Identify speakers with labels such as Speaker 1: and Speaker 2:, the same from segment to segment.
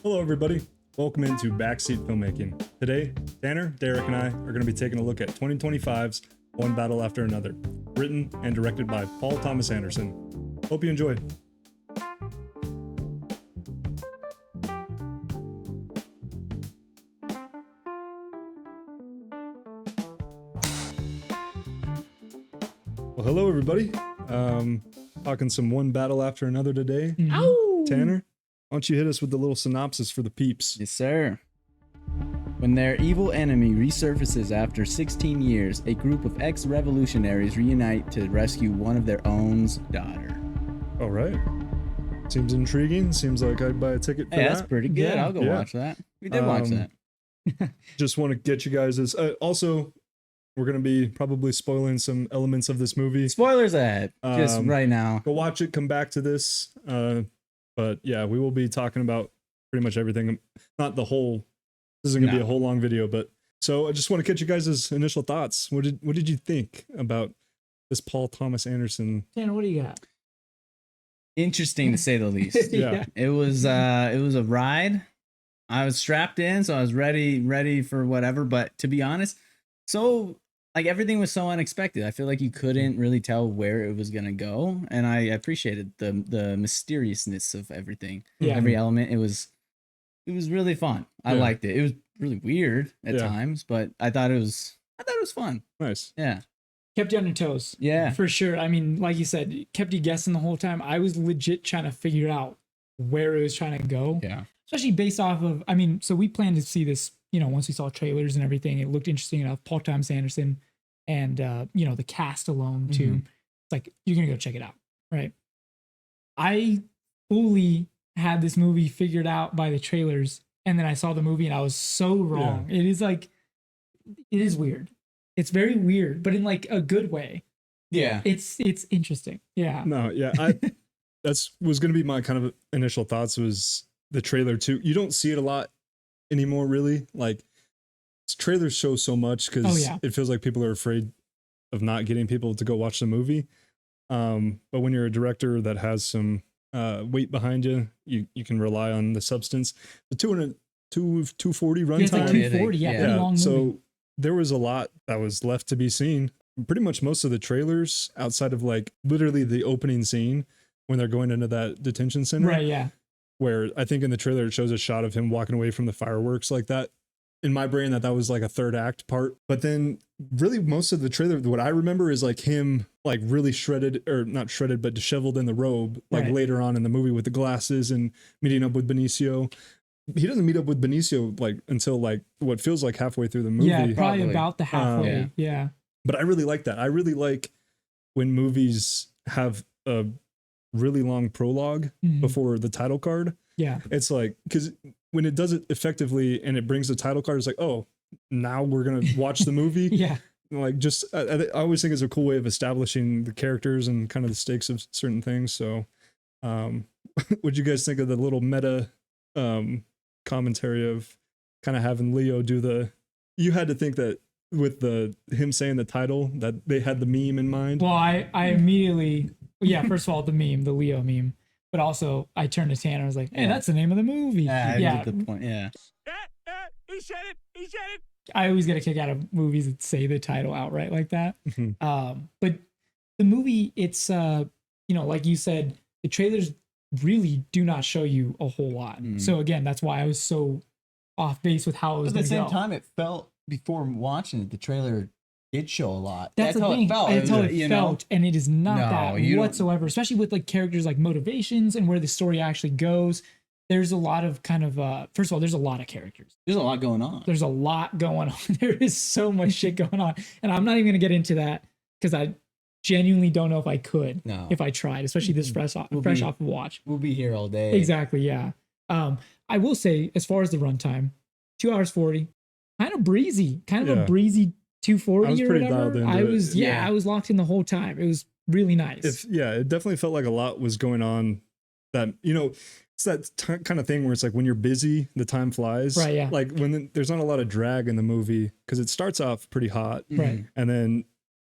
Speaker 1: Hello, everybody. Welcome into Backseat Filmmaking. Today, Tanner, Derrick, and I are going to be taking a look at 2025's One Battle After Another, written and directed by Paul Thomas Anderson. Hope you enjoy. Well, hello, everybody. Talking some One Battle After Another today.
Speaker 2: Ow!
Speaker 1: Tanner, why don't you hit us with the little synopsis for the peeps?
Speaker 2: Yes, sir. When their evil enemy resurfaces after 16 years, a group of ex-revolutionaries reunite to rescue one of their own's daughter.
Speaker 1: All right. Seems intriguing. Seems like I'd buy a ticket for
Speaker 2: Hey,
Speaker 1: that.
Speaker 2: that's pretty good.
Speaker 1: Yeah,
Speaker 2: I'll go
Speaker 1: yeah.
Speaker 2: watch that. We did watch that.
Speaker 1: Just want to get you guys this. Also, we're going to be probably spoiling some elements of this movie.
Speaker 2: Spoilers ahead, just right now.
Speaker 1: Go watch it, come back to this. But yeah, we will be talking about pretty much everything. Not the whole, this isn't going to be a whole long video, but so I just want to get you guys' initial thoughts. What did you think about this Paul Thomas Anderson?
Speaker 3: Tanner, what do you got?
Speaker 2: Interesting to say the least.
Speaker 1: Yeah.
Speaker 2: It was a ride. I was strapped in, so I was ready for whatever. But to be honest, so like everything was so unexpected. I feel like you couldn't really tell where it was gonna go, and I appreciated the mysteriousness of everything.
Speaker 3: Yeah.
Speaker 2: Every element. It was really fun. I
Speaker 1: Yeah.
Speaker 2: liked it. It was really weird at
Speaker 1: Yeah.
Speaker 2: times, but I thought it was fun.
Speaker 1: Nice.
Speaker 2: Yeah.
Speaker 3: Kept you on your toes.
Speaker 2: Yeah.
Speaker 3: For sure. I mean, like you said, it kept you guessing the whole time. I was legit trying to figure out where it was trying to go.
Speaker 2: Yeah.
Speaker 3: Especially based off of, I mean, so we planned to see this, once we saw trailers and everything. It looked interesting enough. Paul Thomas Anderson and, the cast alone, too.
Speaker 2: Mhm.
Speaker 3: It's like, you're going to go check it out. Right. I fully had this movie figured out by the trailers. And then I saw the movie and I was so wrong. It is weird. It's very weird, but in like a good way.
Speaker 2: Yeah.
Speaker 3: It's interesting. Yeah.
Speaker 1: No, yeah. That's was going to be my kind of initial thoughts was the trailer too. You don't see it a lot anymore, really. Like trailers show so much because it feels like people are afraid of not getting people to go watch the movie. But when you're a director that has some weight behind you, you can rely on the substance. The 240 runtime.
Speaker 3: It's like 240. Yeah. Pretty long movie.
Speaker 1: So there was a lot that was left to be seen. Pretty much most of the trailers, outside of like literally the opening scene when they're going into that detention center.
Speaker 3: Right. Yeah.
Speaker 1: Where I think in the trailer it shows a shot of him walking away from the fireworks like that. In my brain, that was like a third act part. But then really most of the trailer, what I remember is like him like really shredded, or not shredded, but disheveled in the robe, like later on in the movie with the glasses and meeting up with Benicio. He doesn't meet up with Benicio like until like what feels like halfway through the movie.
Speaker 3: Yeah, probably about the halfway. Yeah.
Speaker 1: But I really like that. I really like when movies have a really long prologue before the title card. Yeah. It's like, because when it does it effectively and it brings the title card, it's like, oh, now we're going to watch the movie.
Speaker 3: Yeah.
Speaker 1: Like just, I always think it's a cool way of establishing the characters and kind of the stakes of certain things. So what'd you guys think of the little meta commentary of kind of having Leo do you had to think that with him saying the title that they had the meme in mind?
Speaker 3: Well, I immediately, first of all, the Leo meme, but also I turned to Tanner and was like, hey, that's the name of the movie.
Speaker 2: Yeah. Good point. Yeah.
Speaker 4: He said it.
Speaker 3: I always get a kick out of movies that say the title outright like that. But the movie, it's, like you said, the trailers really do not show you a whole lot. So again, that's why I was so off base with how it was.
Speaker 5: But at the same time, it felt before watching it, the trailer did show a lot.
Speaker 3: That's
Speaker 5: how
Speaker 3: the thing.
Speaker 5: it felt.
Speaker 3: That's how it felt, and it is not that
Speaker 5: you
Speaker 3: whatsoever. Especially with like characters like motivations and where the story actually goes. There's a lot of kind of first of all, there's a lot of characters.
Speaker 5: There's a lot going on.
Speaker 3: There's a lot going on. There is so much shit going on, and I'm not even gonna get into that because I genuinely don't know if I could if I tried, especially this fresh off of watch.
Speaker 5: We'll be here all day.
Speaker 3: Exactly. Yeah. I will say, as far as the runtime, 2 hours 40, kind of breezy, a breezy 240 or whatever. I was locked in the whole time. It was really nice.
Speaker 1: It definitely felt like a lot was going on. That it's that kind of thing where it's like when you're busy, the time flies.
Speaker 3: Right. Yeah.
Speaker 1: Like when there's not a lot of drag in the movie because it starts off pretty hot.
Speaker 3: Right.
Speaker 1: And then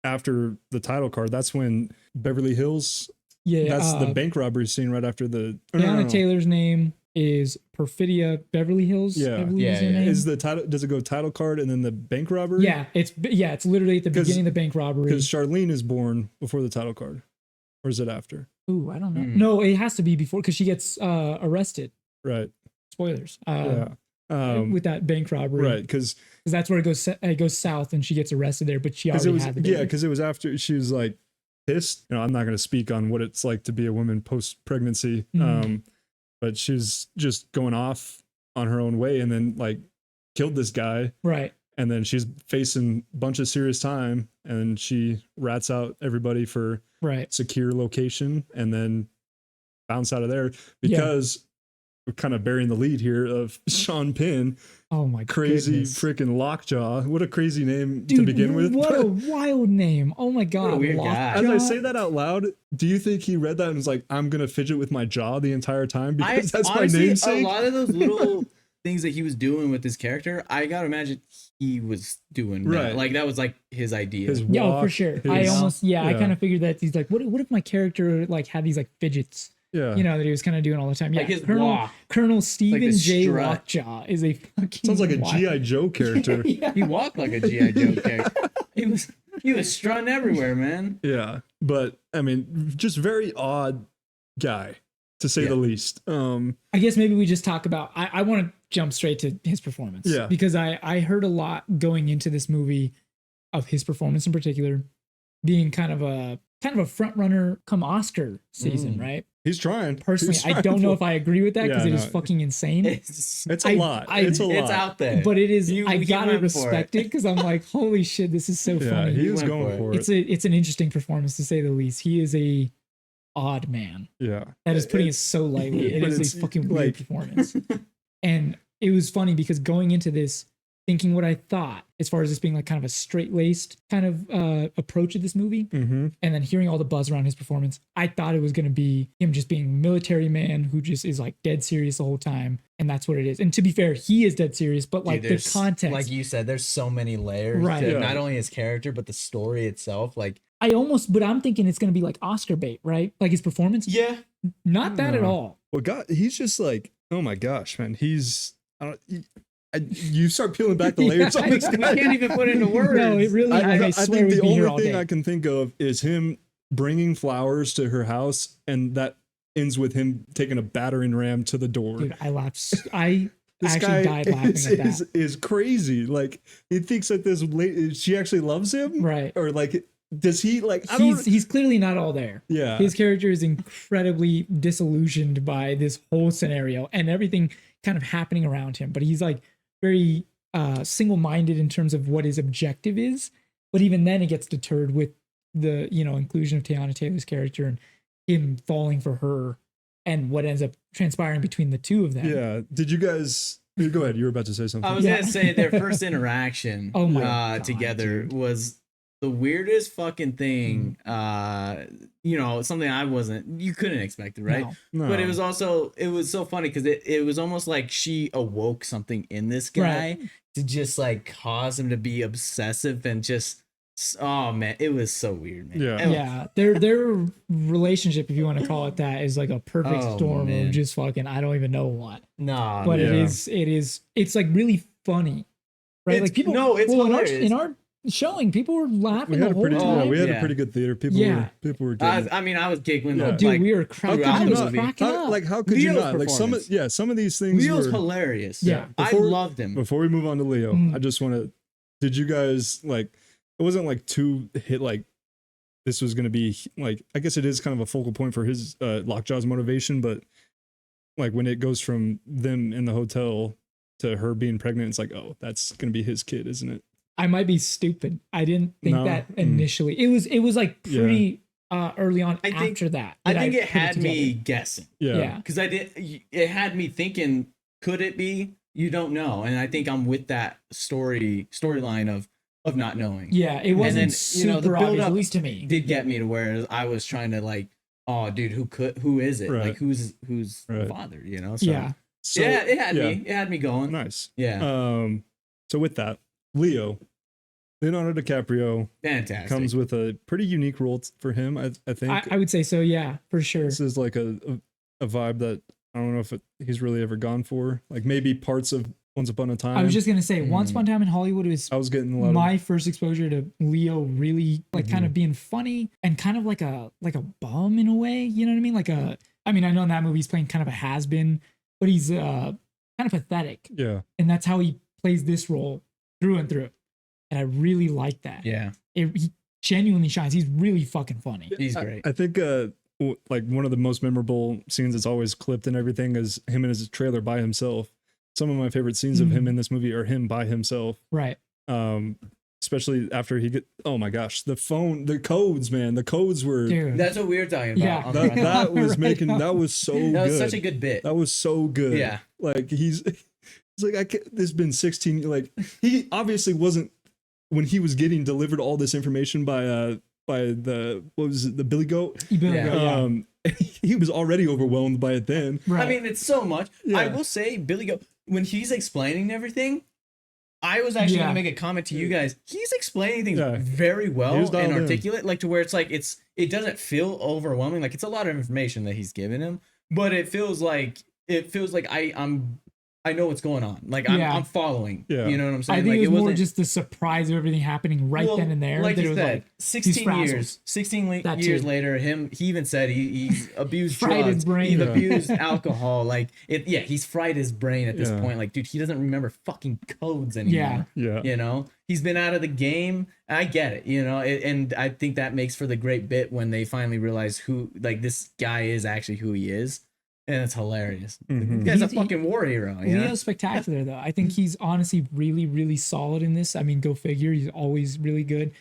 Speaker 1: after the title card, that's when Beverly Hills.
Speaker 3: Yeah.
Speaker 1: That's the bank robbery scene right after the.
Speaker 3: Breonna Taylor's name. is Perfidia Beverly Hills.
Speaker 1: Yeah.
Speaker 3: I believe
Speaker 2: Yeah,
Speaker 3: is her
Speaker 2: yeah.
Speaker 3: name.
Speaker 1: Is the title? Does it go title card and then the bank robbery?
Speaker 3: Yeah, it's literally at the beginning of the bank robbery.
Speaker 1: Because Charlene is born before the title card, or is it after?
Speaker 3: Ooh, I don't know.
Speaker 2: Mm.
Speaker 3: No, it has to be before because she gets arrested.
Speaker 1: Right.
Speaker 3: Spoilers.
Speaker 1: Yeah.
Speaker 3: With that bank robbery.
Speaker 1: Right. Because
Speaker 3: that's where it goes south and she gets arrested there, but she already had the baby.
Speaker 1: yeah, because it was after she was like pissed. I'm not going to speak on what it's like to be a woman post pregnancy. But she's just going off on her own way and then like killed this guy.
Speaker 3: Right.
Speaker 1: And then she's facing a bunch of serious time and she rats out everybody for secure location and then bounce out of there because we're kind of bearing the lead here of Sean Penn.
Speaker 3: Oh my
Speaker 1: crazy freaking Lockjaw. What a crazy name to begin with.
Speaker 3: What a wild name. Oh my God.
Speaker 2: What a weird guy.
Speaker 1: As I say that out loud, do you think he read that and was like, I'm going to fidget with my jaw the entire time because that's
Speaker 2: honestly,
Speaker 1: my namesake?
Speaker 2: A lot of those little things that he was doing with his character, I got to imagine he was doing that. Like that was like his idea.
Speaker 1: His
Speaker 3: yeah,
Speaker 1: walk,
Speaker 3: for sure. I kind of figured that he's like, what if my character like had these like fidgets?
Speaker 1: Yeah.
Speaker 3: You know, that he was kind of doing all the time. Yeah.
Speaker 2: Like his
Speaker 3: Colonel Stephen
Speaker 2: like
Speaker 3: J.
Speaker 2: strut.
Speaker 3: Lockjaw is a fucking
Speaker 1: Sounds like a G.I. Joe character.
Speaker 2: He walked like a G.I. Joe character. He was strutting everywhere, man.
Speaker 1: Yeah. But I mean, just very odd guy to say the least.
Speaker 3: I guess maybe we just talk about, I want to jump straight to his performance.
Speaker 1: Yeah.
Speaker 3: Because I heard a lot going into this movie of his performance in particular being kind of a front runner come Oscar season, right?
Speaker 1: He's trying.
Speaker 3: Personally, I don't know if I agree with that because it is fucking insane.
Speaker 2: It's
Speaker 1: a lot. It's a lot.
Speaker 2: It's out there.
Speaker 3: But it is,
Speaker 2: You
Speaker 3: I
Speaker 2: can
Speaker 3: gotta
Speaker 2: run for
Speaker 3: respect it because I'm like, holy shit, this is so funny.
Speaker 1: He is going for it.
Speaker 3: It's an interesting performance to say the least. He is a odd man.
Speaker 1: Yeah.
Speaker 3: That is putting it so lightly. It is a fucking weird performance. And it was funny because going into this, thinking what I thought as far as this being like kind of a straight-laced kind of approach of this movie, and then hearing all the buzz around his performance, I thought it was going to be him just being a military man who just is like dead serious the whole time, and that's what it is. And to be fair, he is dead serious, but like the context,
Speaker 5: like you said, there's so many layers to not only his character but the story itself. Like
Speaker 3: but I'm thinking it's going to be like Oscar bait, right? Like his performance.
Speaker 5: Yeah,
Speaker 3: not that at all.
Speaker 1: Well, God, he's just like, oh my gosh, man, you start peeling back the layers on this guy.
Speaker 2: I can't even put it into words.
Speaker 3: No, it really. I
Speaker 1: think the only thing I can think of is him bringing flowers to her house, and that ends with him taking a battering ram to the door.
Speaker 3: Dude, I laughed. I
Speaker 1: this
Speaker 3: actually died laughing at that.
Speaker 1: Is crazy. Like he thinks that she actually loves him,
Speaker 3: right?
Speaker 1: Or like, does he like?
Speaker 3: He's clearly not all there.
Speaker 1: Yeah,
Speaker 3: his character is incredibly disillusioned by this whole scenario and everything kind of happening around him. But he's like very single-minded in terms of what his objective is, but even then it gets deterred with the inclusion of Teyana Taylor's character and him falling for her and what ends up transpiring between the two of them.
Speaker 1: Yeah. Did you guys go ahead? You were about to say something.
Speaker 2: I was gonna say their first interaction
Speaker 3: God,
Speaker 2: together was the weirdest fucking thing. Something you couldn't expect it, right?
Speaker 1: No.
Speaker 2: But it was so funny because it was almost like she awoke something in this guy to just like cause him to be obsessive and just, oh man, it was so weird, man.
Speaker 3: Yeah. Their relationship, if you want to call it that, is like a perfect storm of just fucking I don't even know what.
Speaker 2: Nah,
Speaker 3: but it's like really funny, right? Like people,
Speaker 2: it's hilarious.
Speaker 3: In our showing, people were laughing the whole
Speaker 1: time. We had
Speaker 3: a
Speaker 1: pretty good theater. People were getting,
Speaker 2: I was giggling.
Speaker 3: Dude,
Speaker 2: like,
Speaker 3: we were cracking up.
Speaker 1: Like how could you not? Like some of these things
Speaker 2: Leo's
Speaker 1: were
Speaker 2: hilarious.
Speaker 3: Yeah.
Speaker 2: I loved him.
Speaker 1: Before we move on to Leo, I just want to, did you guys like, it wasn't like too hit like this was going to be like, I guess it is kind of a focal point for his Lockjaw's motivation, but like when it goes from them in the hotel to her being pregnant, it's like, oh, that's going to be his kid, isn't it?
Speaker 3: I might be stupid. I didn't think that initially. It was like pretty early on after that.
Speaker 2: I think it had me guessing.
Speaker 1: Yeah.
Speaker 2: Because it had me thinking, could it be? You don't know. And I think I'm with that storyline of not knowing.
Speaker 3: Yeah, it wasn't
Speaker 2: and then,
Speaker 3: super
Speaker 2: the build
Speaker 3: obvious,
Speaker 2: up
Speaker 3: at least to me.
Speaker 2: Did get me to where I was trying to like, oh dude, who is it?
Speaker 1: Right.
Speaker 2: Like who's the father, So,
Speaker 1: So,
Speaker 2: it had me going.
Speaker 1: Nice.
Speaker 2: Yeah.
Speaker 1: So with that, Leonardo DiCaprio
Speaker 2: Fantastic.
Speaker 1: comes with a pretty unique role for him, I think.
Speaker 3: I would say so, yeah, for sure.
Speaker 1: This is like a vibe that I don't know if he's really ever gone for. Like maybe parts of Once Upon a Time.
Speaker 3: I was just gonna say, Once Upon a Time in Hollywood was
Speaker 1: I was getting a lot
Speaker 3: my first exposure to Leo really like kind of being funny and kind of like a bum in a way. You know what I mean? I know in that movie he's playing kind of a has-been, but he's kind of pathetic.
Speaker 1: Yeah.
Speaker 3: And that's how he plays this role through and through. And I really like that.
Speaker 2: Yeah.
Speaker 3: He genuinely shines. He's really fucking funny.
Speaker 2: He's great.
Speaker 1: I think like one of the most memorable scenes that's always clipped and everything is him in his trailer by himself. Some of my favorite scenes of him in this movie are him by himself.
Speaker 3: Right.
Speaker 1: Especially after oh my gosh, the codes, man. The codes were.
Speaker 3: Dude.
Speaker 2: That's what we were talking about.
Speaker 3: Yeah.
Speaker 1: That was that was so good.
Speaker 2: That was such a good bit.
Speaker 1: That was so good.
Speaker 2: Yeah.
Speaker 1: Like he's like, this has been 16. Like he obviously wasn't when he was getting delivered all this information by the the Billy Goat. He was already overwhelmed by it then.
Speaker 3: Right.
Speaker 2: I mean, it's so much.
Speaker 1: Yeah.
Speaker 2: I will say, Billy Goat, when he's explaining everything, I was actually going to make a comment to you guys. He's explaining things very well and articulate, like to where it's like it doesn't feel overwhelming. Like it's a lot of information that he's giving him, but it feels like I know what's going on. Like I'm following. Yeah. You know what I'm saying?
Speaker 3: I think
Speaker 2: like,
Speaker 3: it was more just the surprise of everything happening then and there.
Speaker 2: Like
Speaker 3: that
Speaker 2: you said, 16 years later, he even said he's abused drugs.
Speaker 3: His brain.
Speaker 2: He's abused alcohol. Like he's fried his brain at this point. Like, dude, he doesn't remember fucking codes anymore.
Speaker 1: Yeah.
Speaker 2: You know, he's been out of the game. I get it. You know, and I think that makes for the great bit when they finally realize who, like, this guy is actually who he is. And it's hilarious.
Speaker 1: Mm-hmm.
Speaker 2: This guy's a fucking war hero.
Speaker 3: Leo's spectacular, though. I think he's honestly really, really solid in this. I mean, go figure. He's always really good.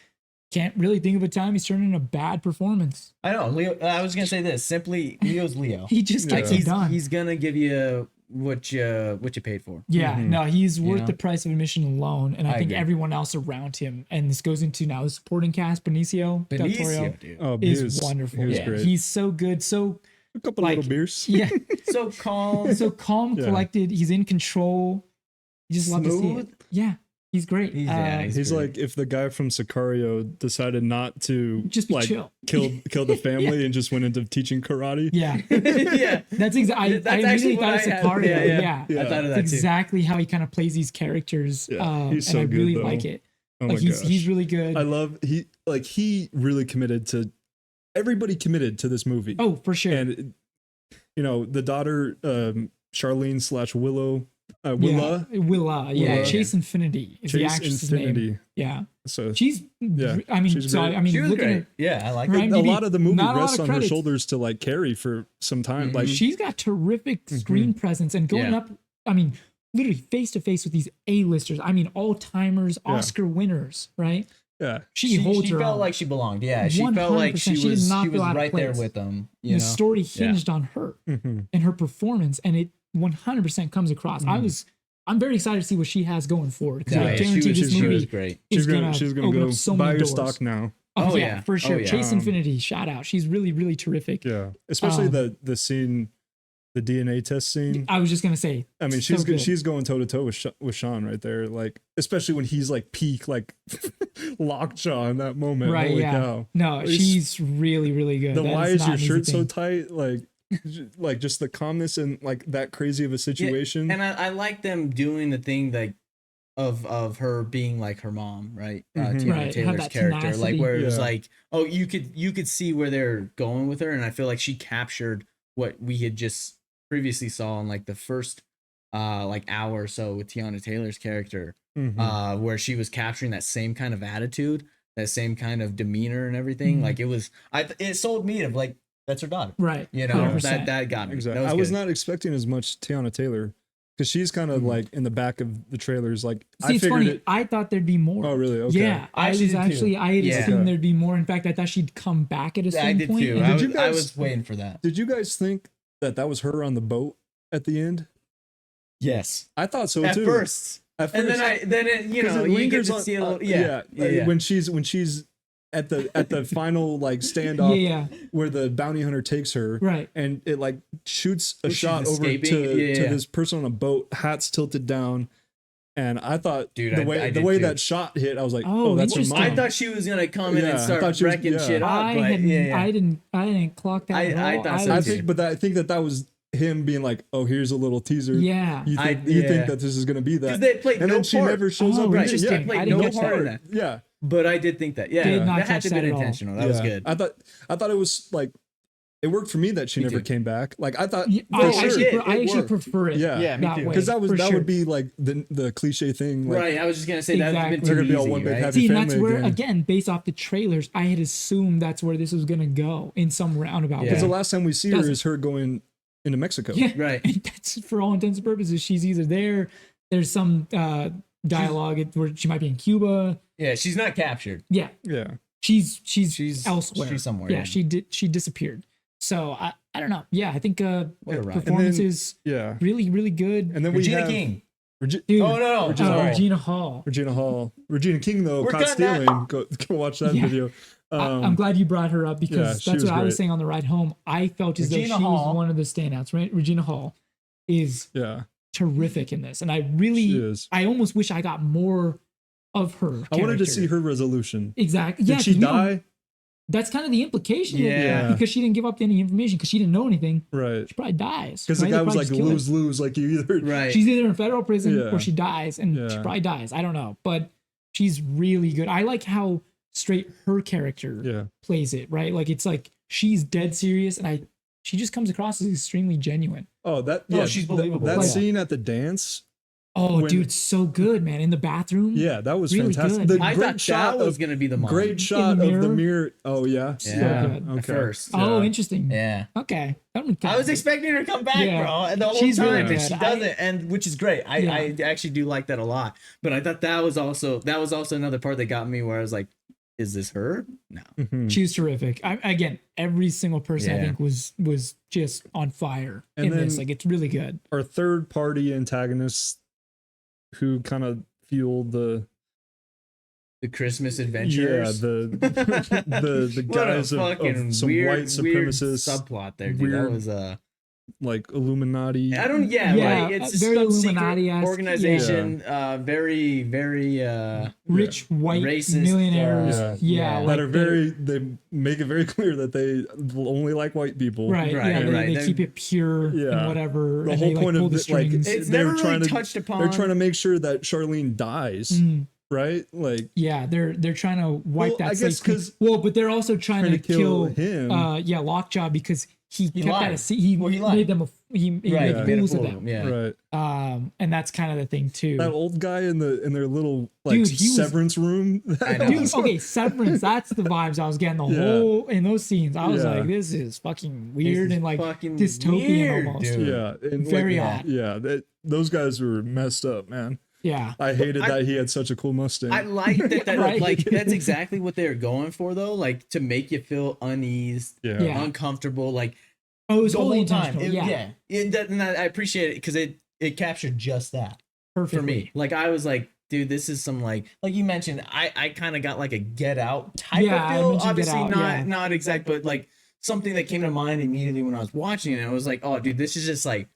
Speaker 3: Can't really think of a time he's turned in a bad performance.
Speaker 2: I know. Leo. I was gonna say this. Simply, Leo's Leo.
Speaker 3: He just gets it done.
Speaker 2: He's gonna give you what you paid for.
Speaker 3: Yeah. No, he's worth the price of admission alone. And I think everyone else around him, and this goes into now the supporting cast, Benicio del Toro,
Speaker 2: dude.
Speaker 3: is wonderful.
Speaker 1: He was great.
Speaker 3: He's so good. So
Speaker 1: a couple little beers.
Speaker 3: Yeah.
Speaker 2: So calm,
Speaker 3: collected. He's in control. You just love to see it. Yeah. He's great.
Speaker 1: He's like if the guy from Sicario decided not to
Speaker 3: just be chill.
Speaker 1: kill the family and just went into teaching karate.
Speaker 3: Yeah.
Speaker 2: Yeah.
Speaker 3: That's exactly. I immediately thought of Sicario. Yeah.
Speaker 2: I thought of that too.
Speaker 3: Exactly how he kind of plays these characters.
Speaker 1: He's so
Speaker 3: and I
Speaker 1: good,
Speaker 3: really
Speaker 1: though.
Speaker 3: like it.
Speaker 1: Oh
Speaker 3: like
Speaker 1: my
Speaker 3: he's really good.
Speaker 1: I love he really committed to everybody committed to this movie.
Speaker 3: Oh, for sure.
Speaker 1: And the daughter Charlene / Willow Willa.
Speaker 3: Chase Infinity is the actress's name. Yeah.
Speaker 1: So
Speaker 3: she's
Speaker 2: she was great. I like
Speaker 1: it. A lot of the movie rests on her shoulders to like carry for some time.
Speaker 3: Mm-hmm.
Speaker 1: Like
Speaker 3: she's got terrific screen presence and going up. I mean, literally face to face with these A-listers. I mean, all-timers, Oscar winners, right?
Speaker 1: Yeah.
Speaker 3: She holds her
Speaker 2: felt
Speaker 3: own.
Speaker 2: like she belonged. Yeah. She felt like she was right there with them.
Speaker 3: The story hinged on her and her performance, and it 100% comes across. I'm very excited to see what she has going forward, because I guarantee this movie
Speaker 2: great.
Speaker 1: She's gonna go
Speaker 3: so
Speaker 1: buy
Speaker 3: many
Speaker 1: your
Speaker 3: doors.
Speaker 1: stock now.
Speaker 3: Oh yeah, for sure. Chase Infinity, shout out. She's really, really terrific.
Speaker 1: Yeah, especially the scene, the DNA test scene.
Speaker 3: I was just gonna say.
Speaker 1: I mean, she's going toe to toe with Sean right there. Like, especially when he's like peak like lockjaw in that moment.
Speaker 3: Right?
Speaker 1: Holy cow.
Speaker 3: No, she's really, really good.
Speaker 1: Why is your shirt so tight? Like just the calmness and like that crazy of a situation.
Speaker 2: Yeah, and I like them doing the thing like of her being like her mom, right? Tiana Taylor's character, tenacity. Like where it was like, oh, you could see where they're going with her, and I feel like she captured what we had just previously saw in like the first like hour or so with Tiana Taylor's character, where she was capturing that same kind of attitude, that same kind of demeanor and everything. Like it sold me of like, that's her daughter,
Speaker 3: right?
Speaker 2: That got me.
Speaker 1: Exactly. I was not expecting as much Tiana Taylor, because she's kind of like in the back of the trailers. Like,
Speaker 3: see, it's funny. I thought there'd be more.
Speaker 1: Oh, really? Okay.
Speaker 3: Yeah, I had assumed there'd be more. In fact, I thought she'd come back at a certain point.
Speaker 2: I did too. I was waiting for that.
Speaker 1: Did you guys think that was her on the boat at the end?
Speaker 2: Yes,
Speaker 1: I thought so
Speaker 2: at
Speaker 1: too.
Speaker 2: First, and then you get to see a little.
Speaker 1: When she's at the final like standoff where the bounty hunter takes her,
Speaker 3: right,
Speaker 1: and it like shoots a shot over to this person on a boat, hats tilted down, and I thought, dude, the way that shot hit, I was like, oh, that's her mom.
Speaker 2: I thought she was gonna come in and start wrecking shit up.
Speaker 3: I didn't clock that at all.
Speaker 2: I thought so
Speaker 1: I think that was him being like, "Oh, here's a little teaser."
Speaker 3: Yeah.
Speaker 1: You think that this is gonna be that?
Speaker 2: Because they played
Speaker 1: and
Speaker 2: no
Speaker 1: then she
Speaker 2: part.
Speaker 1: never shows up.
Speaker 2: Right,
Speaker 3: interesting.
Speaker 2: they
Speaker 3: I
Speaker 2: played
Speaker 3: didn't
Speaker 2: no
Speaker 3: catch
Speaker 2: part in
Speaker 3: that.
Speaker 2: that.
Speaker 1: Yeah,
Speaker 2: But I did think that. Yeah,
Speaker 3: Did not
Speaker 2: that had
Speaker 3: catch
Speaker 2: to
Speaker 3: that
Speaker 2: be
Speaker 3: at all.
Speaker 2: intentional. That was good.
Speaker 1: I thought it was like it worked for me that she
Speaker 2: Me
Speaker 1: never
Speaker 2: too.
Speaker 1: came back. Like I thought,
Speaker 3: Yeah,
Speaker 1: for
Speaker 3: I
Speaker 1: sure.
Speaker 3: actually,
Speaker 2: It
Speaker 3: I actually
Speaker 2: worked.
Speaker 3: prefer it.
Speaker 1: Yeah.
Speaker 2: Yeah, me
Speaker 3: that
Speaker 2: too.
Speaker 3: way,
Speaker 1: because that
Speaker 3: for sure.
Speaker 1: would be like the cliche thing. Like,
Speaker 2: Right, I was just gonna say that
Speaker 3: Exactly.
Speaker 2: would
Speaker 1: They're
Speaker 2: have
Speaker 1: gonna
Speaker 2: been
Speaker 1: be
Speaker 2: too
Speaker 1: all one
Speaker 2: easy,
Speaker 1: big
Speaker 2: right?
Speaker 1: happy
Speaker 3: See, and that's
Speaker 1: family
Speaker 3: where, again, based off the trailers, I had assumed that's where this was gonna go in some roundabout.
Speaker 2: Yeah.
Speaker 1: Because
Speaker 3: way.
Speaker 1: the last time we see her
Speaker 3: Doesn't-
Speaker 1: is her going into Mexico.
Speaker 3: Yeah,
Speaker 2: Right.
Speaker 3: And that's for all intents and purposes. She's either there. There's some dialogue where she might be in Cuba.
Speaker 2: Yeah, she's not captured.
Speaker 3: Yeah,
Speaker 1: Yeah.
Speaker 3: she's
Speaker 2: She's
Speaker 3: elsewhere.
Speaker 2: She's somewhere.
Speaker 3: Yeah, she disappeared. So I don't know. Yeah, I think
Speaker 2: What a ride.
Speaker 3: performance is
Speaker 1: Yeah.
Speaker 3: really, really good.
Speaker 1: And then
Speaker 2: Regina
Speaker 1: we have
Speaker 2: King.
Speaker 3: Dude,
Speaker 2: Oh no,
Speaker 1: Regina
Speaker 2: sorry.
Speaker 3: Regina Hall.
Speaker 1: Regina Hall. Regina King though,
Speaker 2: We're
Speaker 1: caught
Speaker 2: cutting that.
Speaker 1: stealing. Go watch that
Speaker 3: Yeah.
Speaker 1: video.
Speaker 3: I'm glad you brought her up because
Speaker 1: yeah, she
Speaker 3: that's
Speaker 1: was
Speaker 3: what I was
Speaker 1: great.
Speaker 3: saying on the ride home. I felt as
Speaker 2: Regina
Speaker 3: though she
Speaker 2: Hall.
Speaker 3: was one of the standouts. Right, Regina Hall is
Speaker 1: Yeah,
Speaker 3: terrific in this, and I
Speaker 1: she
Speaker 3: really,
Speaker 1: is.
Speaker 3: I almost wish I got more of her.
Speaker 1: I wanted to
Speaker 3: character.
Speaker 1: see her resolution.
Speaker 3: Exactly. Yeah,
Speaker 1: Did she
Speaker 3: 'cause we don't-
Speaker 1: die?
Speaker 3: That's kind of the implication.
Speaker 2: Yeah.
Speaker 3: Because she didn't give up any information because she didn't know anything.
Speaker 1: Right.
Speaker 3: She probably dies.
Speaker 1: Because
Speaker 3: right?
Speaker 1: the
Speaker 3: They
Speaker 1: guy was
Speaker 3: probably
Speaker 1: like
Speaker 3: just kill her.
Speaker 1: lose. Like you either
Speaker 2: Right.
Speaker 3: She's either in federal prison
Speaker 1: Yeah.
Speaker 3: or she dies, and she
Speaker 1: Yeah.
Speaker 3: probably dies. I don't know, but she's really good. I like how straight her character
Speaker 1: Yeah.
Speaker 3: plays it. Right, like it's like she's dead serious, and she just comes across as extremely genuine.
Speaker 1: Oh, that
Speaker 2: No,
Speaker 1: yeah,
Speaker 2: she's
Speaker 1: that-
Speaker 2: believable.
Speaker 1: That
Speaker 3: Yeah.
Speaker 1: scene at the dance.
Speaker 3: Oh,
Speaker 1: When-
Speaker 3: dude, so good, man! In the bathroom.
Speaker 1: Yeah, that was
Speaker 3: Really
Speaker 1: fantastic.
Speaker 3: good.
Speaker 1: The
Speaker 2: I
Speaker 1: great
Speaker 2: thought
Speaker 1: shot
Speaker 2: that was
Speaker 1: of
Speaker 2: gonna be the mom.
Speaker 1: great shot
Speaker 3: the
Speaker 1: of the
Speaker 3: mirror.
Speaker 1: mirror. Oh yeah.
Speaker 2: Yeah.
Speaker 3: good.
Speaker 1: Okay.
Speaker 2: At first.
Speaker 3: Oh,
Speaker 1: Yeah.
Speaker 3: interesting.
Speaker 2: Yeah.
Speaker 3: Okay.
Speaker 2: I was expecting her to come back,
Speaker 3: Yeah.
Speaker 2: bro, and the whole
Speaker 3: She's
Speaker 2: time,
Speaker 3: really
Speaker 2: and
Speaker 3: good.
Speaker 2: she doesn't, and which is great. I actually do like that a lot. But I thought that was also another part that got me where I was like, is this her? No.
Speaker 1: Mhm.
Speaker 3: She was terrific. Again, every single person I
Speaker 2: Yeah.
Speaker 3: think was just on fire
Speaker 1: And
Speaker 3: in this.
Speaker 1: then-
Speaker 3: Like it's really good.
Speaker 1: Our third party antagonists, who kind of fueled the
Speaker 2: The Christmas
Speaker 1: yeah
Speaker 2: adventures.
Speaker 1: the
Speaker 2: What a
Speaker 1: guys
Speaker 2: fucking
Speaker 1: of some
Speaker 2: weird,
Speaker 1: white
Speaker 2: weird
Speaker 1: supremacists,
Speaker 2: subplot there, dude.
Speaker 1: weird-
Speaker 2: That was
Speaker 1: like Illuminati.
Speaker 2: I don't. Yeah,
Speaker 3: Yeah,
Speaker 2: like it's
Speaker 3: very
Speaker 2: some
Speaker 3: Illuminati-esque,
Speaker 2: secret organization. Very, very.
Speaker 3: Rich white
Speaker 2: Racist,
Speaker 3: millionaires.
Speaker 1: yeah,
Speaker 3: like
Speaker 1: that are they make it very clear that they will only like white people.
Speaker 3: right.
Speaker 2: Right,
Speaker 3: Yeah,
Speaker 2: right.
Speaker 3: they
Speaker 2: They're-
Speaker 3: keep it pure
Speaker 1: Yeah.
Speaker 3: and whatever.
Speaker 1: The
Speaker 3: and
Speaker 1: whole
Speaker 3: they,
Speaker 1: point
Speaker 3: pull
Speaker 1: of
Speaker 3: the
Speaker 1: it, like,
Speaker 3: strings.
Speaker 2: It's
Speaker 1: they're
Speaker 2: never
Speaker 1: trying
Speaker 2: really
Speaker 1: to-
Speaker 2: touched upon.
Speaker 1: They're trying to make sure that Charlene dies,
Speaker 3: Mm.
Speaker 1: right? Like
Speaker 3: Yeah, they're trying to wipe
Speaker 1: Well,
Speaker 3: that
Speaker 1: I
Speaker 3: slate
Speaker 1: guess
Speaker 3: clean.
Speaker 1: 'cause
Speaker 3: Well, but they're also trying to kill
Speaker 1: him.
Speaker 3: Lockjaw because he kept
Speaker 2: lied.
Speaker 3: that a secret. He
Speaker 2: Well, he lied.
Speaker 3: made them he
Speaker 2: right.
Speaker 3: made
Speaker 2: You made a
Speaker 3: fools of
Speaker 2: fool of
Speaker 3: them.
Speaker 2: him, Yeah.
Speaker 1: right.
Speaker 3: And that's kind of the thing too.
Speaker 1: That old guy in their little like
Speaker 3: Dude, he was-
Speaker 1: severance room.
Speaker 2: I know.
Speaker 3: Dude, okay, Severance. That's the vibes I was getting the
Speaker 1: Yeah.
Speaker 3: whole in those scenes. I was
Speaker 1: Yeah.
Speaker 3: like, this is fucking
Speaker 2: This
Speaker 3: weird
Speaker 2: is
Speaker 3: and like
Speaker 2: fucking
Speaker 3: dystopian
Speaker 2: weird,
Speaker 3: almost.
Speaker 2: dude.
Speaker 1: Yeah, and
Speaker 3: Very
Speaker 1: like,
Speaker 3: odd.
Speaker 1: Yeah, those guys were messed up, man.
Speaker 3: Yeah.
Speaker 1: I hated
Speaker 2: I-
Speaker 1: that he had such a cool Mustang.
Speaker 2: I like that.
Speaker 3: Right.
Speaker 2: Like that's exactly what they're going for, though. Like to make you feel uneased,
Speaker 3: Yeah.
Speaker 2: uncomfortable. Like
Speaker 3: Oh, it was
Speaker 2: the
Speaker 3: totally
Speaker 2: whole time.
Speaker 3: intentional.
Speaker 2: And I appreciate it because it captured just that
Speaker 3: Perfectly.
Speaker 2: for me. Like I was like, dude, this is some like you mentioned. I kind of got like a Get Out type
Speaker 3: Yeah, I
Speaker 2: of feel.
Speaker 3: mentioned Get
Speaker 2: Obviously
Speaker 3: Out,
Speaker 2: not
Speaker 3: yeah.
Speaker 2: not exact, but like something that came to mind immediately when I was watching it. I was like, oh, dude, this is just like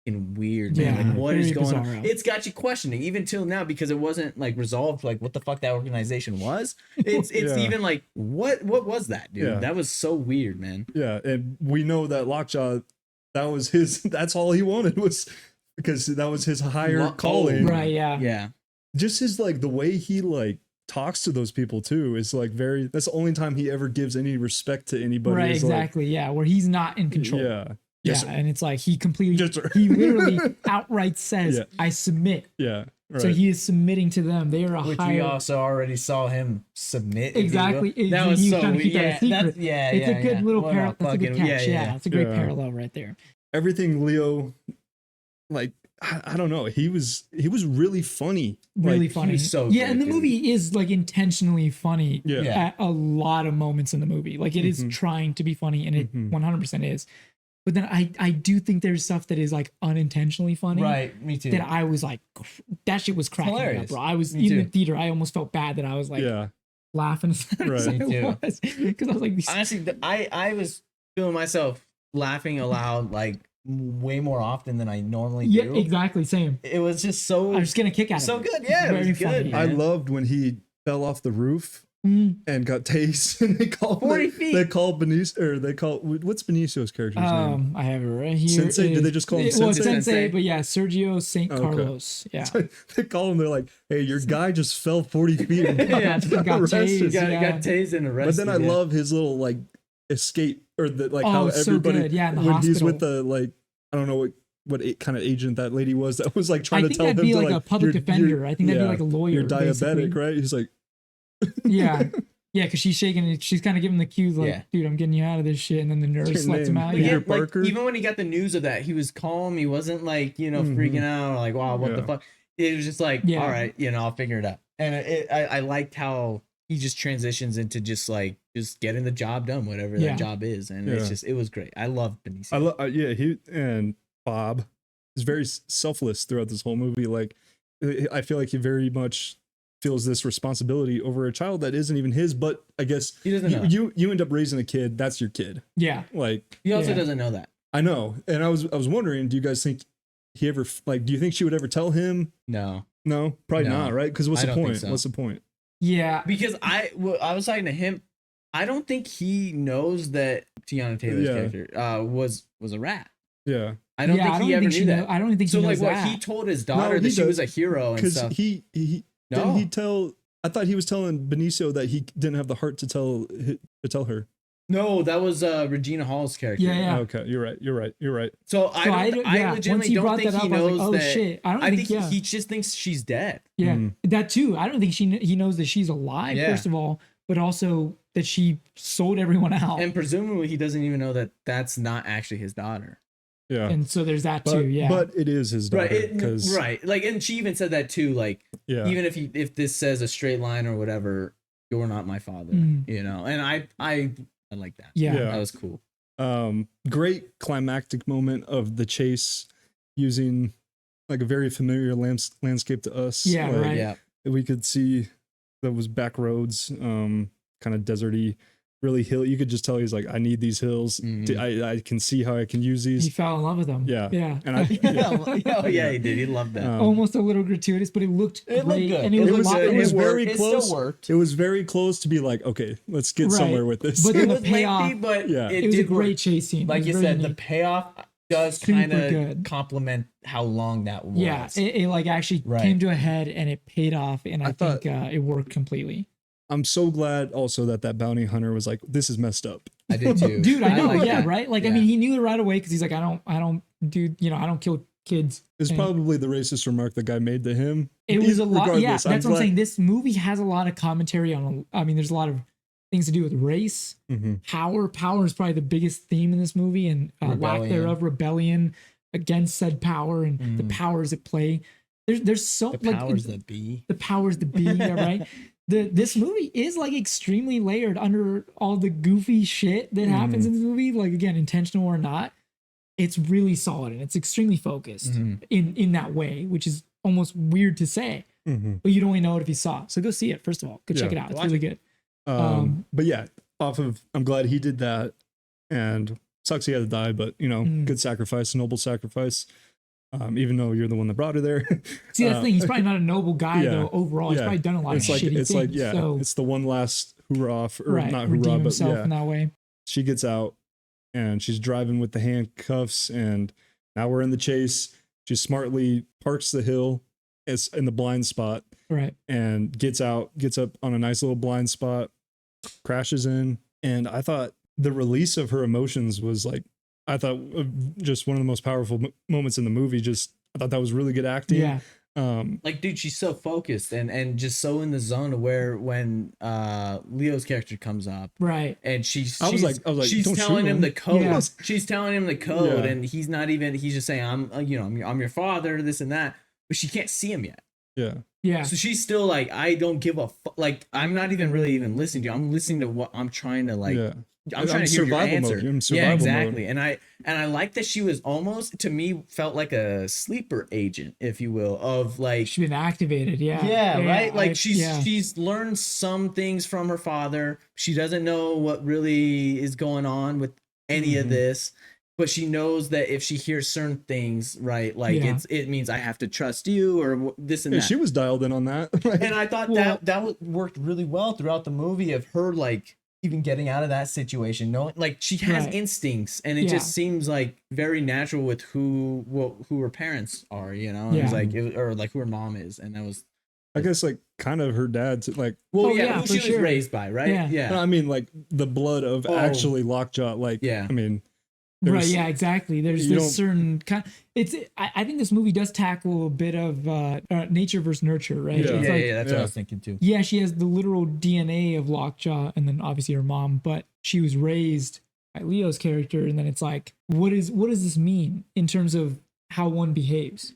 Speaker 2: fucking weird, man.
Speaker 3: Yeah,
Speaker 2: Like what is
Speaker 3: very
Speaker 2: going on?
Speaker 3: bizarro.
Speaker 2: It's got you questioning even till now because it wasn't like resolved like what the fuck that organization was. It's
Speaker 1: Yeah.
Speaker 2: even like what was that, dude?
Speaker 1: Yeah.
Speaker 2: That was so weird, man.
Speaker 1: Yeah, and we know that Lockjaw, that was his. That's all he wanted was because that was his higher
Speaker 2: Lo-
Speaker 1: calling.
Speaker 3: Right, yeah.
Speaker 2: Yeah.
Speaker 1: Just his like the way he like talks to those people too is like very. That's the only time he ever gives any respect to anybody.
Speaker 3: Right,
Speaker 1: is, like,
Speaker 3: exactly. Yeah, where he's not in control.
Speaker 1: Yeah.
Speaker 3: Yeah,
Speaker 1: Yes, sir.
Speaker 3: and it's like he completely,
Speaker 1: Yes, sir.
Speaker 3: he literally outright says,
Speaker 1: Yeah.
Speaker 3: "I submit."
Speaker 1: Yeah. Right.
Speaker 3: So he is submitting to them. They are a
Speaker 2: Which we
Speaker 3: higher.
Speaker 2: also already saw him submit. if you will.
Speaker 3: Exactly.
Speaker 2: That was
Speaker 3: He
Speaker 2: so
Speaker 3: trying to keep that a
Speaker 2: yeah,
Speaker 3: secret.
Speaker 2: that's, yeah,
Speaker 3: It's
Speaker 2: yeah,
Speaker 3: a good
Speaker 2: yeah.
Speaker 3: little
Speaker 2: What a
Speaker 3: parallel. That's a good
Speaker 2: fucking-
Speaker 3: catch. Yeah, it's a great
Speaker 1: Yeah.
Speaker 3: parallel right there.
Speaker 1: Everything Leo, like I don't know, he was really funny.
Speaker 3: Really
Speaker 1: Like,
Speaker 3: funny.
Speaker 2: was so
Speaker 3: yeah,
Speaker 2: good,
Speaker 3: and the
Speaker 2: dude.
Speaker 3: movie is like intentionally funny
Speaker 1: Yeah.
Speaker 2: Yeah.
Speaker 3: at a lot of moments in the movie. Like it is
Speaker 1: Mhm.
Speaker 3: trying to be funny, and it
Speaker 1: Mhm.
Speaker 3: 100% is. But then I do think there's stuff that is like unintentionally funny.
Speaker 2: Right, me too.
Speaker 3: That I was like, that shit was cracking me up,
Speaker 2: Hilarious.
Speaker 3: bro. I was
Speaker 2: Me
Speaker 3: in the
Speaker 2: too.
Speaker 3: theater. I almost felt bad that I was like
Speaker 1: yeah.
Speaker 3: laughing as hard as
Speaker 1: Right.
Speaker 3: I
Speaker 2: Me too.
Speaker 3: was because I was like, these,
Speaker 2: Honestly, I was feeling myself laughing aloud like way more often than I normally
Speaker 3: yeah,
Speaker 2: do.
Speaker 3: exactly, same.
Speaker 2: It was just so
Speaker 3: I was getting a kick out of
Speaker 2: so
Speaker 3: it.
Speaker 2: good. Yeah, it was
Speaker 3: Very
Speaker 2: good.
Speaker 3: funny.
Speaker 2: man.
Speaker 1: I loved when he fell off the roof and got tased, and they call
Speaker 2: 40 feet.
Speaker 1: They call Benicio, or they call, what's Benicio's character's name?
Speaker 3: I have it right here.
Speaker 1: Sensei? Did they just call him
Speaker 3: Well,
Speaker 1: Sensei?
Speaker 3: Sensei, but yeah, Sergio St.
Speaker 1: Okay.
Speaker 3: Carlos. Yeah.
Speaker 1: They call him. They're like, "Hey, your guy just fell 40 feet and
Speaker 2: Yeah,
Speaker 3: got
Speaker 1: arrested."
Speaker 3: tased.
Speaker 2: Got tased and
Speaker 1: But
Speaker 2: arrested.
Speaker 1: then I love his little like escape, or the like how
Speaker 3: so
Speaker 1: everybody
Speaker 3: good. Yeah, in the
Speaker 1: when he's
Speaker 3: hospital.
Speaker 1: with the like, I don't know what kind of agent that lady was that was like trying
Speaker 3: I
Speaker 1: to
Speaker 3: think
Speaker 1: tell him
Speaker 3: that'd be
Speaker 1: to
Speaker 3: like a
Speaker 1: like
Speaker 3: public
Speaker 1: you're-
Speaker 3: defender. I think that'd be like a lawyer.
Speaker 1: You're diabetic,
Speaker 3: basically.
Speaker 1: right? He's like,
Speaker 3: Yeah. Yeah, because she's shaking it. She's kind of giving the cues like,
Speaker 2: Yeah.
Speaker 3: dude, I'm getting you out of this shit. And then the nurse
Speaker 1: What's your
Speaker 3: lets him
Speaker 1: name?
Speaker 3: out.
Speaker 1: Peter
Speaker 3: Yeah.
Speaker 2: Like,
Speaker 1: Parker?
Speaker 2: even when he got the news of that, he was calm. He wasn't like, freaking out or like, wow, what the
Speaker 1: Yeah.
Speaker 2: fuck. It was just like,
Speaker 3: Yeah.
Speaker 2: all right, I'll figure it out. And I liked how he just transitions into just getting the job done, whatever
Speaker 3: Yeah.
Speaker 2: that job is. And
Speaker 1: Yeah.
Speaker 2: it was great. I love Benicio.
Speaker 1: he and Bob is very selfless throughout this whole movie. Like, I feel like he very much feels this responsibility over a child that isn't even his, but I guess
Speaker 2: He doesn't know.
Speaker 1: you end up raising a kid, that's your kid.
Speaker 3: Yeah.
Speaker 1: Like,
Speaker 2: He also
Speaker 3: Yeah.
Speaker 2: doesn't know that.
Speaker 1: I know. And I was wondering, do you guys think he ever, like, do you think she would ever tell him?
Speaker 2: No.
Speaker 1: No, probably
Speaker 2: No.
Speaker 1: not, right? Because what's
Speaker 2: I
Speaker 1: the
Speaker 2: don't think
Speaker 1: point?
Speaker 2: so.
Speaker 1: What's the point?
Speaker 3: Yeah.
Speaker 2: Because I was talking to him. I don't think he knows that Tiana Taylor's
Speaker 1: Yeah.
Speaker 2: character was a rat.
Speaker 1: Yeah.
Speaker 2: I don't think he ever knew that.
Speaker 3: I don't think
Speaker 2: So
Speaker 3: he
Speaker 2: like
Speaker 3: knows
Speaker 2: what
Speaker 3: that.
Speaker 2: he told his daughter
Speaker 1: he
Speaker 2: that she
Speaker 1: does.
Speaker 2: was a hero and
Speaker 1: Because
Speaker 2: stuff.
Speaker 1: he
Speaker 2: No.
Speaker 1: didn't he tell, I thought he was telling Benicio that he didn't have the heart to tell her.
Speaker 2: No, that was Regina Hall's character.
Speaker 3: Yeah, yeah.
Speaker 1: Okay, you're right.
Speaker 2: So
Speaker 3: So
Speaker 2: I
Speaker 3: once
Speaker 2: legitimately
Speaker 3: he
Speaker 2: don't
Speaker 3: brought
Speaker 2: think
Speaker 3: that
Speaker 2: he
Speaker 3: up, I was
Speaker 2: knows
Speaker 3: like, oh,
Speaker 2: that.
Speaker 3: shit. I don't
Speaker 2: I
Speaker 3: think,
Speaker 2: think
Speaker 3: yeah.
Speaker 2: he just thinks she's dead.
Speaker 3: Yeah,
Speaker 1: Mm.
Speaker 3: that too. I don't think he knows that she's alive,
Speaker 2: Yeah.
Speaker 3: first of all, but also that she sold everyone out.
Speaker 2: And presumably he doesn't even know that that's not actually his daughter.
Speaker 1: Yeah.
Speaker 3: And so there's that
Speaker 1: But,
Speaker 3: too. Yeah.
Speaker 1: but it is his daughter.
Speaker 2: Right.
Speaker 1: 'Cause-
Speaker 2: Right. Like, and she even said that too. Like,
Speaker 1: Yeah.
Speaker 2: even if this says a straight line or whatever, you're not my father.
Speaker 3: Mm.
Speaker 2: And I like that.
Speaker 3: yeah.
Speaker 1: Yeah.
Speaker 2: That was cool.
Speaker 1: Great climactic moment of the chase using like a very familiar landscape to us.
Speaker 3: Yeah,
Speaker 1: Like,
Speaker 3: right.
Speaker 2: Yeah.
Speaker 1: We could see those back roads, kind of deserty, really hill. You could just tell he's like, I need these hills.
Speaker 2: Mhm.
Speaker 1: I can see how I can use
Speaker 3: He
Speaker 1: these.
Speaker 3: fell in love with them.
Speaker 1: Yeah.
Speaker 3: Yeah.
Speaker 1: And I,
Speaker 2: Oh yeah, he did. He loved that.
Speaker 3: Almost a little gratuitous, but it looked
Speaker 5: It looked
Speaker 3: great.
Speaker 5: good.
Speaker 3: And it,
Speaker 1: It
Speaker 3: was,
Speaker 1: was-
Speaker 3: a lot,
Speaker 1: it was
Speaker 3: it was
Speaker 1: very
Speaker 5: It
Speaker 1: close.
Speaker 5: still worked.
Speaker 1: It was very close to be like, okay, let's get
Speaker 3: Right.
Speaker 1: somewhere with this.
Speaker 3: But
Speaker 2: It
Speaker 3: then the
Speaker 2: was
Speaker 3: payoff.
Speaker 2: lengthy, but
Speaker 1: Yeah.
Speaker 2: it
Speaker 3: It was a
Speaker 2: did
Speaker 3: great
Speaker 2: work.
Speaker 3: chase scene. It
Speaker 2: Like
Speaker 3: was
Speaker 2: you
Speaker 3: very
Speaker 2: said, the
Speaker 3: neat.
Speaker 2: payoff does
Speaker 3: Super
Speaker 2: kind of
Speaker 3: good.
Speaker 2: complement how long that was.
Speaker 3: Yeah, it like actually
Speaker 2: Right.
Speaker 3: came to a head and it paid off, and I
Speaker 1: thought-
Speaker 3: think it worked completely.
Speaker 1: I'm so glad also that bounty hunter was like, this is messed up.
Speaker 2: I did too.
Speaker 3: Dude, I know,
Speaker 2: like
Speaker 3: yeah,
Speaker 2: that.
Speaker 3: right? Like, I
Speaker 2: Yeah.
Speaker 3: mean, he knew it right away because he's like, I don't kill kids.
Speaker 1: It's
Speaker 3: And
Speaker 1: probably the racist remark the guy made to him.
Speaker 3: it was a lot. Yeah,
Speaker 1: Regardless,
Speaker 3: that's what I'm
Speaker 1: glad-
Speaker 3: saying. This movie has a lot of commentary on. I mean, there's a lot of things to do with race,
Speaker 1: Mhm.
Speaker 3: power. Power is probably the biggest theme in this movie, and lack
Speaker 2: Rebellion.
Speaker 3: thereof, rebellion against said power, and the powers at play. There's so
Speaker 2: The
Speaker 3: like
Speaker 2: powers that be.
Speaker 3: the powers that be, yeah, right? This movie is like extremely layered under all the goofy shit that happens in the movie, like again, intentional or not. It's really solid and it's extremely focused in that way, which is almost weird to say,
Speaker 1: Mhm.
Speaker 3: but you'd only know it if you saw it. So go see it, first of all. Go check
Speaker 1: Yeah.
Speaker 3: it out. It's
Speaker 2: Watch
Speaker 3: really good.
Speaker 1: But yeah, I'm glad he did that, and sucks he had to die, but good sacrifice, noble sacrifice. Even though you're the one that brought her there.
Speaker 3: See, that's the thing. He's probably not a noble guy
Speaker 1: yeah,
Speaker 3: though. Overall, he's
Speaker 1: yeah.
Speaker 3: probably done a lot
Speaker 1: It's
Speaker 3: of
Speaker 1: like
Speaker 3: shitty
Speaker 1: it's
Speaker 3: things.
Speaker 1: like yeah,
Speaker 3: so
Speaker 1: it's the one last hoorah, or
Speaker 3: right,
Speaker 1: not
Speaker 3: redeem
Speaker 1: hoorah, but
Speaker 3: himself
Speaker 1: yeah.
Speaker 3: in that way.
Speaker 1: She gets out, and she's driving with the handcuffs, and now we're in the chase. She smartly parks the hill, is in the blind spot,
Speaker 3: Right.
Speaker 1: and gets up on a nice little blind spot, crashes in, and I thought the release of her emotions was like, just one of the most powerful moments in the movie. I thought that was really good acting.
Speaker 3: Yeah.
Speaker 2: Like, dude, she's so focused and just so in the zone to where when Leo's character comes up
Speaker 3: Right.
Speaker 2: and she's
Speaker 1: I was like,
Speaker 2: she's
Speaker 1: "Don't
Speaker 2: telling
Speaker 1: shoot
Speaker 2: him
Speaker 1: him."
Speaker 2: the code.
Speaker 3: Yeah.
Speaker 2: She's telling him the code,
Speaker 1: Yeah.
Speaker 2: and he's just saying, I'm your father, this and that, but she can't see him yet.
Speaker 1: Yeah.
Speaker 3: Yeah.
Speaker 2: So she's still like, I don't give a like, I'm not even really even listening to you. I'm listening to what I'm trying to like.
Speaker 1: Yeah.
Speaker 2: I'm trying to hear your
Speaker 1: survival
Speaker 2: answer.
Speaker 1: mode. You're in
Speaker 2: Yeah,
Speaker 1: survival
Speaker 2: exactly.
Speaker 1: mode.
Speaker 2: And I like that she was almost, to me, felt like a sleeper agent, if you will, of like,
Speaker 3: She's been activated. Yeah.
Speaker 2: yeah, right. Like
Speaker 3: yeah.
Speaker 2: she's learned some things from her father. She doesn't know what really is going on with any of this, but she knows that if she hears certain things, right, like it means I have to trust you or this and that.
Speaker 1: She was dialed in on that.
Speaker 2: And I thought that worked really well throughout the movie of her like even getting out of that situation, knowing like she has instincts, and it just seems like very natural with who her parents are, you know. It was like or like who her mom is, and that was.
Speaker 1: I guess like kind of her dad's like
Speaker 2: who she was raised by, right? Yeah.
Speaker 1: No, I mean like the blood of actually Lockjaw, like I mean
Speaker 3: right, yeah, exactly. There's this certain kind. I think this movie does tackle a bit of nature versus nurture, right?
Speaker 2: Yeah, that's what I was thinking too.
Speaker 3: Yeah, she has the literal DNA of Lockjaw, and then obviously her mom, but she was raised by Leo's character, and then it's like, what does this mean in terms of how one behaves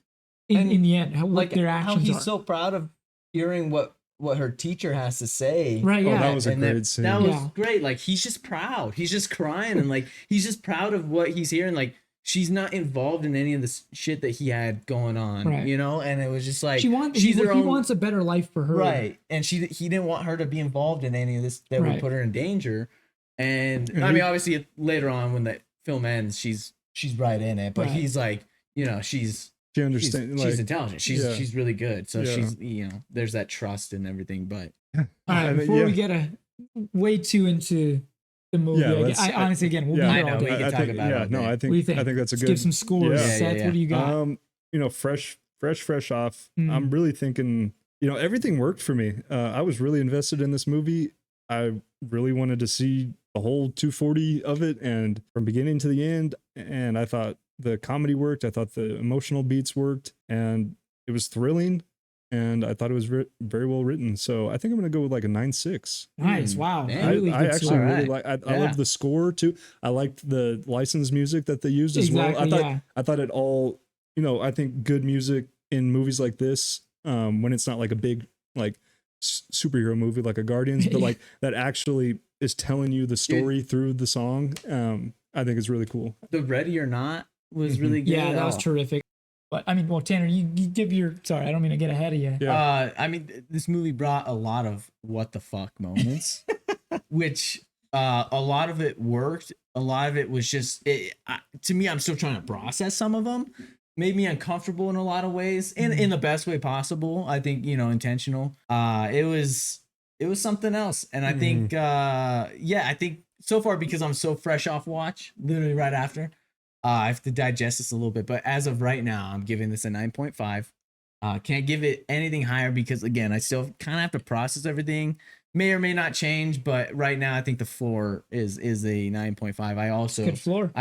Speaker 3: in the end? What their actions
Speaker 5: how he's
Speaker 3: are.
Speaker 5: so proud of hearing what her teacher has to say.
Speaker 3: Right, yeah.
Speaker 1: That was a great scene.
Speaker 2: That was great. Like, he's just proud. He's just crying, and like he's just proud of what he's hearing. Like, she's not involved in any of the shit that he had going on, you know? And it was just like
Speaker 3: he wants a better life for her.
Speaker 5: Right. And he didn't want her to be involved in any of this that would put her in danger. And I mean, obviously later on when the film ends, she's right in it, but he's like, you know, she understands. She's intelligent. She's really good. So she's, you know, there's that trust and everything. But
Speaker 3: all right, before we get way too into the movie, I honestly, again, we'll be here all day.
Speaker 2: We can talk about it.
Speaker 1: No, I think that's a good.
Speaker 3: Give some scores. Seth, what do you got?
Speaker 1: You know, fresh off. I'm really thinking. You know, everything worked for me. I was really invested in this movie. I really wanted to see the whole 240 of it, and from beginning to the end. And I thought the comedy worked. I thought the emotional beats worked, and it was thrilling. And I thought it was very well written. So I think I'm going to go with like a 9.6.
Speaker 3: Nice. Wow.
Speaker 1: I actually really like, I love the score too. I liked the licensed music that they used as well. I thought it all, you know, I think good music in movies like this, when it's not like a big, like superhero movie, like a Guardians, but like that actually is telling you the story through the song. I think it's really cool.
Speaker 2: The Ready or Not was really good.
Speaker 3: Yeah, that was terrific. But I mean, well, Tanner, you give your. Sorry, I don't mean to get ahead of you.
Speaker 2: Yeah. I mean, this movie brought a lot of what the fuck moments, which a lot of it worked. A lot of it was just to me. I'm still trying to process some of them. Made me uncomfortable in a lot of ways, in the best way possible. I think, you know, intentional. It was something else, and I think I think so far, because I'm so fresh off watch, literally right after. I have to digest this a little bit, but as of right now, I'm giving this a 9.5. Can't give it anything higher because, again, I still kind of have to process everything. May or may not change, but right now I think the floor is a 9.5. I also
Speaker 3: good floor.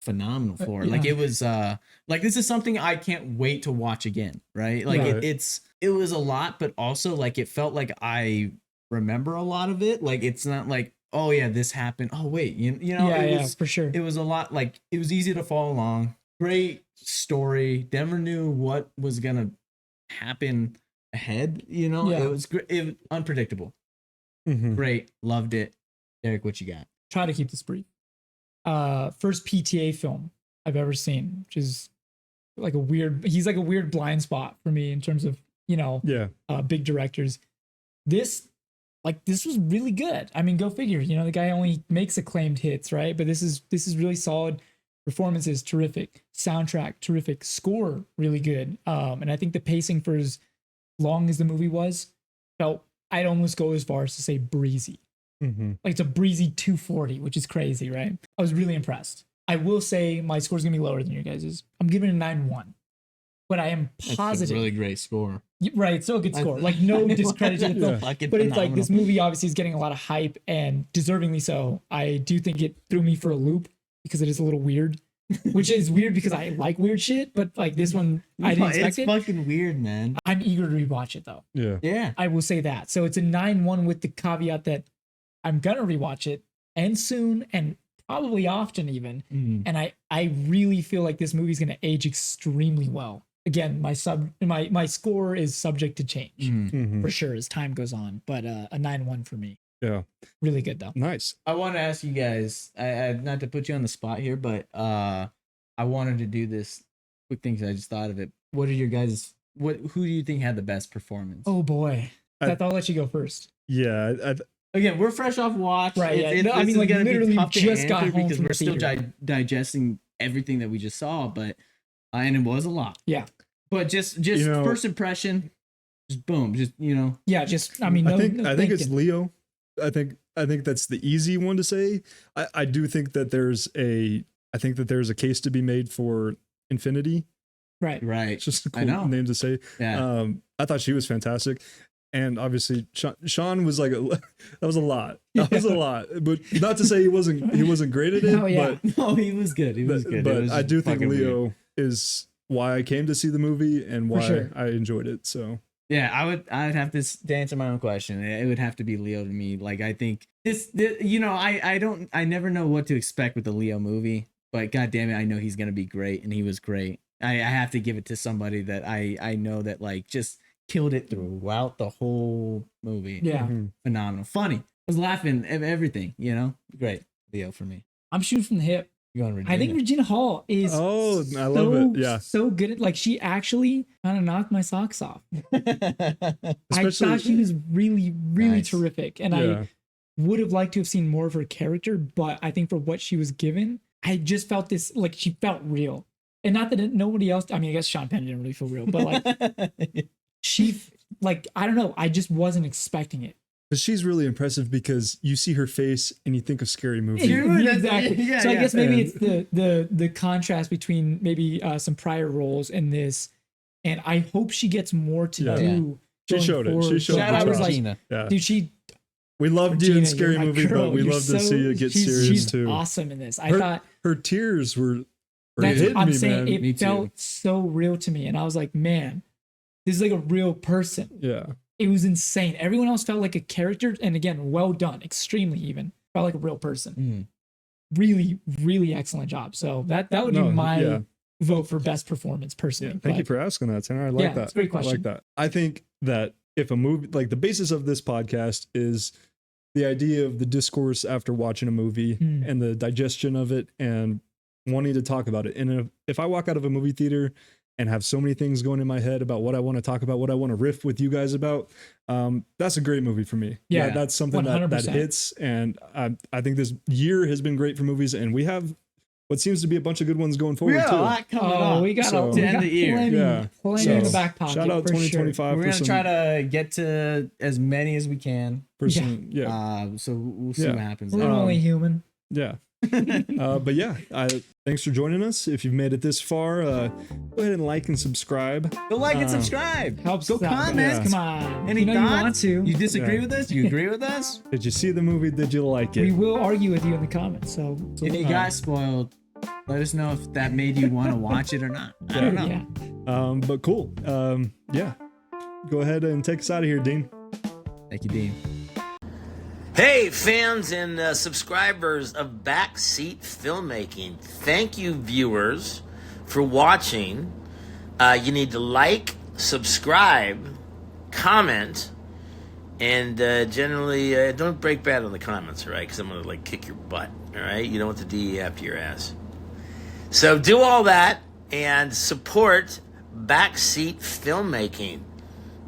Speaker 2: Phenomenal floor. Like, it was like, this is something I can't wait to watch again. Right? Like it was a lot, but also like it felt like I remember a lot of it. Like, it's not like, oh yeah, this happened. Oh wait, you know, it was
Speaker 3: for sure.
Speaker 2: It was a lot. Like, it was easy to follow along. Great story. Never knew what was gonna happen ahead. You know, it was great. It was unpredictable. Great, loved it. Derrick, what you got?
Speaker 3: Try to keep this brief. First PTA film I've ever seen, which is like he's like a weird blind spot for me in terms of, you know, big directors. This was really good. I mean, go figure. You know, the guy only makes acclaimed hits, right? But this is really solid. Performances terrific. Soundtrack terrific. Score really good. And I think the pacing for as long as the movie was felt, I'd almost go as far as to say breezy. Like, it's a breezy 240, which is crazy, right? I was really impressed. I will say my score's gonna be lower than your guys's. I'm giving it a 9.1. But I am positive.
Speaker 2: That's a really great score.
Speaker 3: Right, so a good score. Like, no discredit to the film. But it's like, this movie obviously is getting a lot of hype, and deservingly so. I do think it threw me for a loop because it is a little weird. Which is weird because I like weird shit, but like this one, I didn't expect it.
Speaker 2: It's fucking weird, man.
Speaker 3: I'm eager to rewatch it though.
Speaker 2: Yeah.
Speaker 3: I will say that. So it's a 9.1 with the caveat that I'm gonna rewatch it, and soon, and probably often even. And I really feel like this movie's gonna age extremely well. Again, my score is subject to change for sure as time goes on, but a 9.1 for me.
Speaker 1: Yeah,
Speaker 3: really good though.
Speaker 1: Nice.
Speaker 2: I want to ask you guys, I not to put you on the spot here, but I wanted to do this quick thing because I just thought of it. What are your guys? Who do you think had the best performance?
Speaker 3: Oh boy, Seth, I'll let you go first.
Speaker 1: Yeah,
Speaker 5: again, we're fresh off watch.
Speaker 3: Right, yeah.
Speaker 5: It's,
Speaker 3: I mean, like,
Speaker 5: gonna be
Speaker 3: literally
Speaker 5: tough to
Speaker 3: just got
Speaker 5: answer
Speaker 3: home
Speaker 5: because
Speaker 3: from
Speaker 5: we're
Speaker 3: the
Speaker 5: still
Speaker 3: theater.
Speaker 5: digesting everything that we just saw, but and it was a lot.
Speaker 3: Yeah.
Speaker 5: But just first impression, just boom, just
Speaker 3: Yeah, just I mean,
Speaker 1: I think it's Leo. I think that's the easy one to say. I do think that there's a case to be made for Infinity.
Speaker 3: right.
Speaker 1: It's just a cool name to say.
Speaker 5: Yeah.
Speaker 1: I thought she was fantastic. And obviously Sean was like that was a lot. That was a lot. But not to say he wasn't great at it.
Speaker 3: Oh, yeah.
Speaker 1: But
Speaker 5: No, he was good. He was good.
Speaker 1: But I do think Leo is why I came to see the movie and why I enjoyed it. So
Speaker 5: yeah, I'd have to answer my own question. It would have to be Leo to me. Like, I think this I never know what to expect with the Leo movie, but God damn it, I know he's gonna be great, and he was great. I have to give it to somebody that I know that like just killed it throughout the whole movie.
Speaker 3: Yeah.
Speaker 5: Phenomenal, funny. I was laughing at everything. Great. Leo for me.
Speaker 3: I'm shooting from the hip.
Speaker 5: You're going Regina.
Speaker 3: I think Regina Hall is
Speaker 1: I love it. Yeah.
Speaker 3: So good at, like, she actually kind of knocked my socks off. I thought she was really, really terrific. And I would have liked to have seen more of her character, but I think for what she was given, I just felt this, like, she felt real. And not that nobody else, I mean, I guess Sean Penn didn't really feel real, but like she, like, I don't know, I just wasn't expecting it.
Speaker 1: But she's really impressive because you see her face and you think of Scary Movie.
Speaker 3: Exactly. Yeah, so I guess maybe it's the contrast between maybe some prior roles in this, and I hope she gets more to do.
Speaker 1: She showed it. She showed it.
Speaker 3: I was like, dude,
Speaker 1: we loved you in Scary Movie, but we love to see it get serious
Speaker 3: she's
Speaker 1: too.
Speaker 3: Awesome in this. I
Speaker 1: thought her tears were
Speaker 3: that's
Speaker 1: hitting
Speaker 3: I'm
Speaker 1: me,
Speaker 3: saying.
Speaker 1: man.
Speaker 3: It felt so real to me, and I was like, man, this is like a real person.
Speaker 1: Yeah.
Speaker 3: It was insane. Everyone else felt like a character, and again, well done, extremely even. Felt like a real person. Really, really excellent job. So that would be my vote for best performance personally.
Speaker 1: Yeah, thank you for asking that, Tanner. I like that.
Speaker 3: It's a great question.
Speaker 1: I like that. I think that if a movie, like the basis of this podcast is the idea of the discourse after watching a movie and the digestion of it and wanting to talk about it. And if I walk out of a movie theater and have so many things going in my head about what I want to talk about, what I want to riff with you guys about, that's a great movie for me. Yeah, that's something that hits. And I think this year has been great for movies, and we have what seems to be a bunch of good ones going forward too.
Speaker 5: A lot coming up.
Speaker 3: We got
Speaker 5: to end the year.
Speaker 3: Plenty in the back pocket.
Speaker 1: Shout out 2025.
Speaker 5: Sure. We're gonna try to get to as many as we can. So we'll see what happens.
Speaker 3: We're only human.
Speaker 1: Yeah. But yeah, thanks for joining us. If you've made it this far, go ahead and like and subscribe.
Speaker 5: Go like and subscribe.
Speaker 3: Helps.
Speaker 5: Go comment.
Speaker 3: Come on.
Speaker 5: Any thoughts?
Speaker 3: You want to?
Speaker 5: You disagree with us? You agree with us?
Speaker 1: Did you see the movie? Did you like it?
Speaker 3: We will argue with you in the comments. So
Speaker 5: if you got spoiled, let us know if that made you want to watch it or not. I don't know.
Speaker 1: Yeah. But cool. Yeah. Go ahead and take us out of here, Dean.
Speaker 5: Thank you, Dean.
Speaker 6: Hey, fans and subscribers of Backseat Filmmaking. Thank you, viewers, for watching. You need to like, subscribe, comment, and generally don't break bad on the comments, all right? Because I'm going to kick your butt, all right? You don't want the DE after your ass. So do all that and support Backseat Filmmaking.